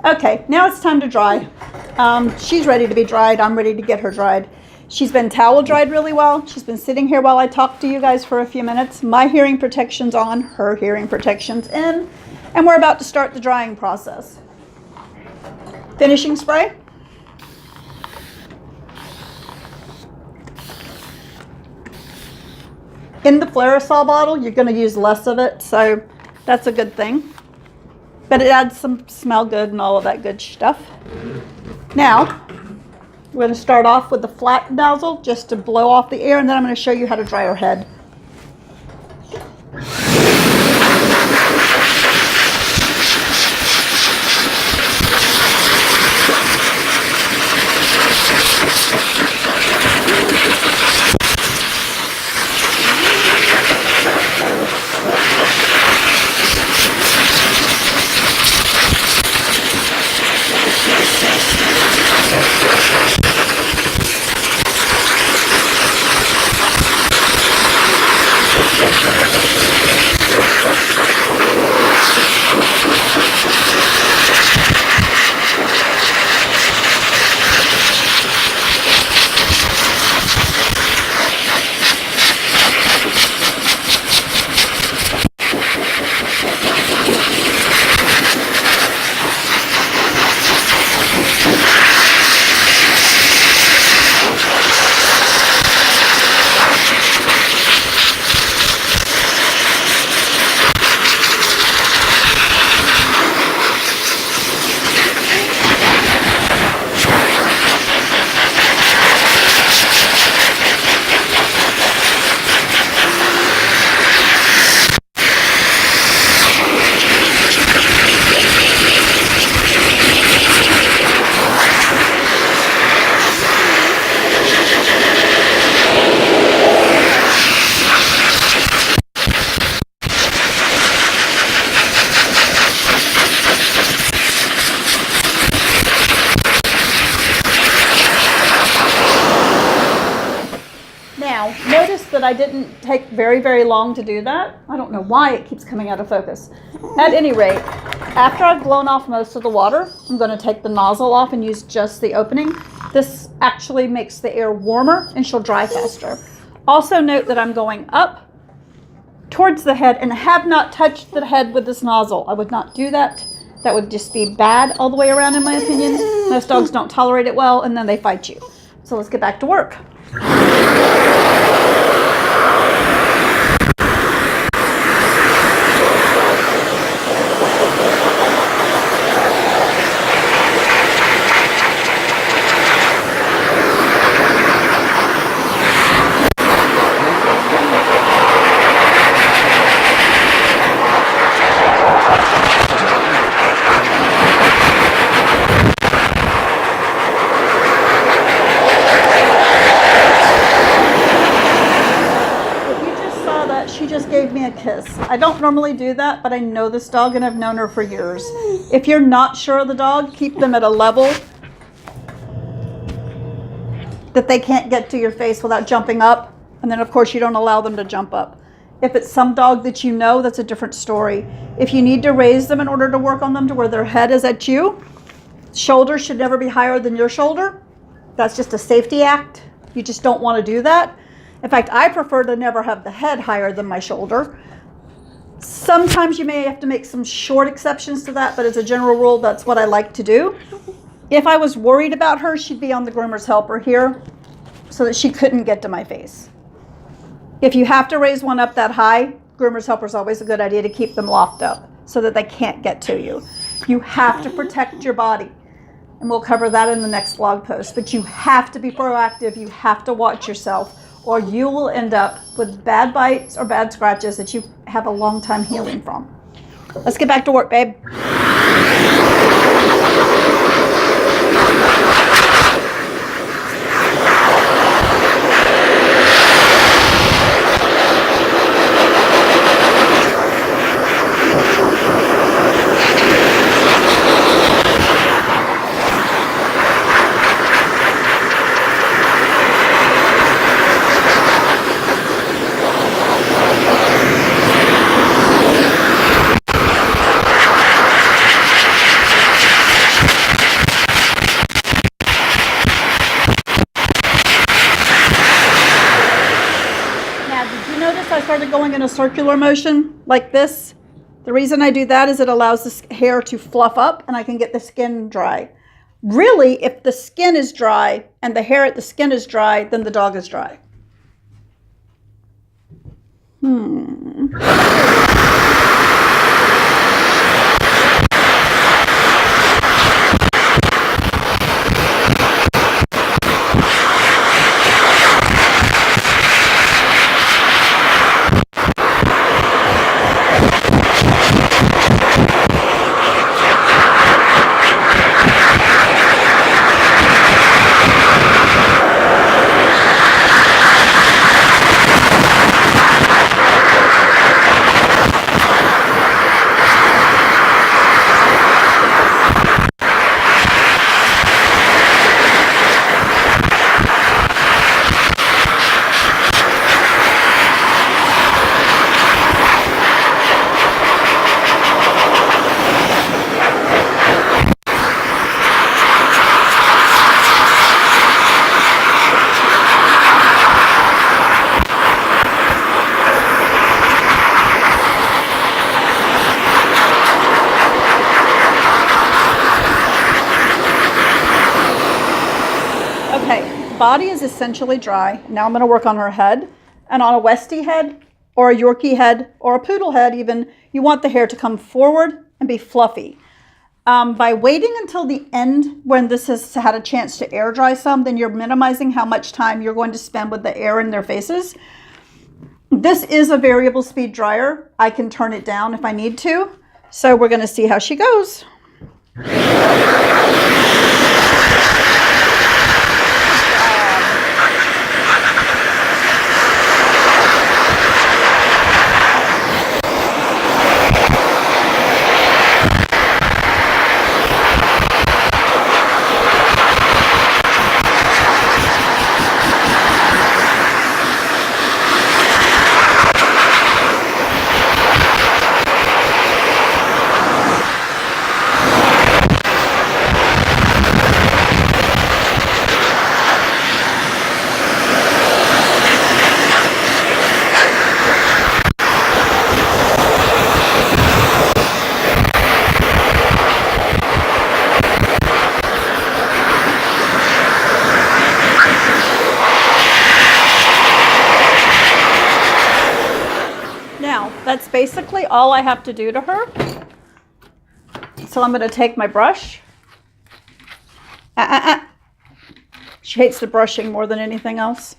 Okay, now it's time to dry. She's ready to be dried. I'm ready to get her dried. She's been towel dried really well. She's been sitting here while I talk to you guys for a few minutes. My hearing protection's on, her hearing protection's in, and we're about to start the drying process. Finishing spray. In the Flairosol bottle, you're going to use less of it, so that's a good thing. But it adds some smell good and all of that good stuff. Now, we're going to start off with the flat nozzle just to blow off the air, and then I'm going to show you how to dry her head. Notice that I didn't take very long to do that. I don't know why it keeps coming out of focus. At any rate, after I've blown off most of the water, I'm going to take the nozzle off and use just the opening. This actually makes the air warmer and she'll dry faster. Also note that I'm going up towards the head and have not touched the head with this nozzle. I would not do that. That would just be bad all the way around in my opinion. Most dogs don't tolerate it well and then they fight you. So let's get back to work. Gave me a kiss. I don't normally do that, but I know this dog and I've known her for years. If you're not sure of the dog, keep them at a level that they can't get to your face without jumping up. And then of course you don't allow them to jump up. If it's some dog that you know, that's a different story. If you need to raise them in order to work on them to where their head is at you, shoulder should never be higher than your shoulder. That's just a safety act. You just don't want to do that. In fact, I prefer to never have the head higher than my shoulder. Sometimes you may have to make some short exceptions to that, but as a general rule, that's what I like to do. If I was worried about her, she'd be on the groomer's helper here so that she couldn't get to my face. If you have to raise one up that high, groomer's helper is always a good idea to keep them locked up so that they can't get to you. You have to protect your body. And we'll cover that in the next blog post. But you have to be proactive. You have to watch yourself, or you will end up with bad bites or bad scratches that you have a long time healing from. Let's get back to work, babe. started going in a circular motion like this, the reason I do that is it allows the hair to fluff up and I can get the skin dry. Really, if the skin is dry and the hair at the skin is dry, then the dog is dry. Body is essentially dry. Now I'm going to work on her head. And on a Westie head or a Yorkie head or a Poodle head even, you want the hair to come forward and be fluffy. By waiting until the end when this has had a chance to air dry some, then you're minimizing how much time you're going to spend with the air in their faces. This is a variable speed dryer. I can turn it down if I need to. So we're going to see how she goes. That's basically all I have to do to her. So I'm going to take my brush. She hates the brushing more than anything else.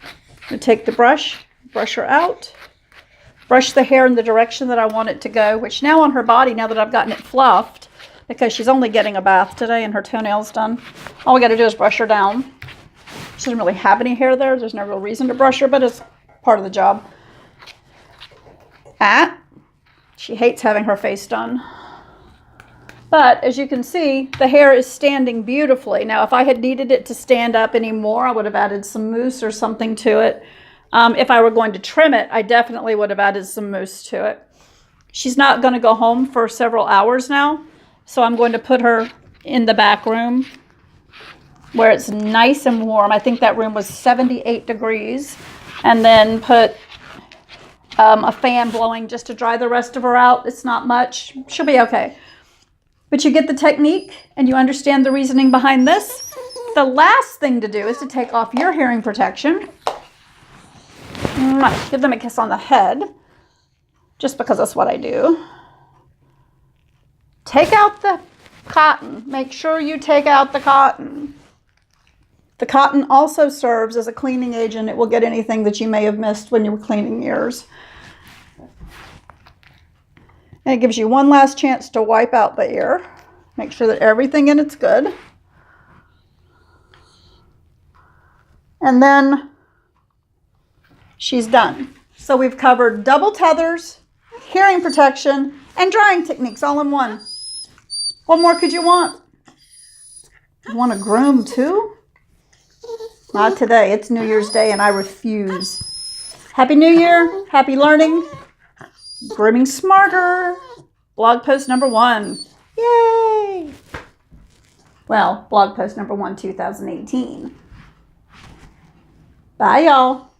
I'm going to take the brush her out, brush the hair in the direction that I want it to go, which now on her body, now that I've gotten it fluffed, because she's only getting a bath today and her toenail's done, all we got to do is brush her down. She doesn't really have any hair there. There's no real reason to brush her, but it's part of the job. She hates having her face done. But as you can see, the hair is standing beautifully. Now, if I had needed it to stand up anymore, I would have added some mousse or something to it. If I were going to trim it, I definitely would have added some mousse to it. She's not going to go home for several hours now, so I'm going to put her in the back room where it's nice and warm. I think that room was 78 degrees. And then put a fan blowing just to dry the rest of her out. It's not much. She'll be okay. But you get the technique and you understand the reasoning behind this. The last thing to do is to take off your hearing protection. Give them a kiss on the head, just because that's what I do. Take out the cotton. Make sure you take out the cotton. The cotton also serves as a cleaning agent. It will get anything that you may have missed when you were cleaning yours. And it gives you one last chance to wipe out the ear. Make sure that everything in it's good. And then she's done. So we've covered double tethers, hearing protection, and drying techniques all in one. What more could you want? You want to groom too? Not today. It's New Year's Day and I refuse. Happy New Year. Happy learning. Grooming smarter. Blog post number 1. Yay! Well, blog post number 1, 2018. Bye, y'all.